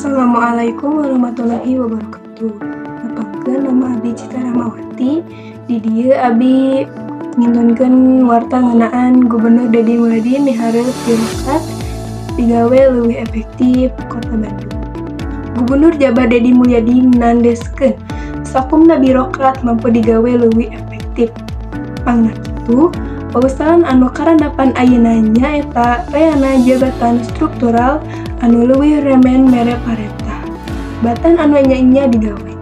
Assalamualaikum warahmatullahi wabarakatuh. Nepangkeun nama abdi Cita Rahmawati. Di dieu abdi ngintunkeun warta ngeunaan Gubernur Deddy Mulyadi mihareup birokrat digawe leuwih efektif Kota Bandung. Gubernur Jabar Deddy Mulyadi nandeskeun sakumna birokrat mampu digawe leuwih efektif. Pangna kitu, pausahaan anu karandapan ayeuna nyaeta reana jabatan struktural anu leuwih remen mere parentah. Batan anu nya digawe.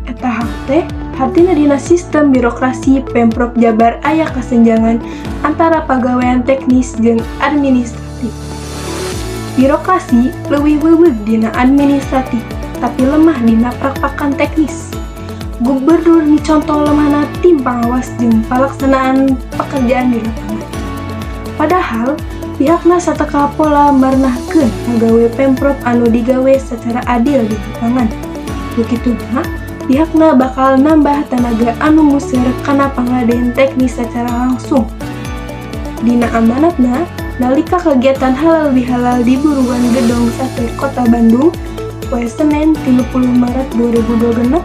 Eta hal teh hartina dina sistem birokrasi Pemprov Jabar aya kasenjangan antara pagawean teknis jeung administratif. Birokrasi leuwih weweug dina administratif, tapi lemah dina prakpakan teknis. Gubernur micontoh lemahna tim pangawas jeung palaksanaan pekerjaan di lapangan. Padahal pihakna sateka pola marnahkeun ngagawe Pemprov anu digawe secara adil di lapangan. Begituna, pihakna bakal nambah tenaga anu museur kana pangadean teknis secara langsung. Dina amanatna, nalika kegiatan halal bihalal di buruan Gedong Sate Kota Bandung, poe Senen 30 Maret 2026,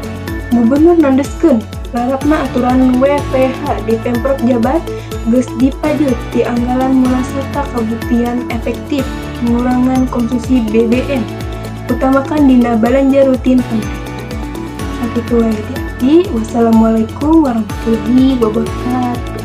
Gubernur nandeskeun larapna aturan WFH di Pemprov Jabar geus dipajeut ti anggalan mula serta kabuktian efektif pengurangan konsumsi BBM, utamakan dina balanja rutin pemerintah. Sakitu wae di abdi. Wassalamualaikum warahmatullahi wabarakatuh.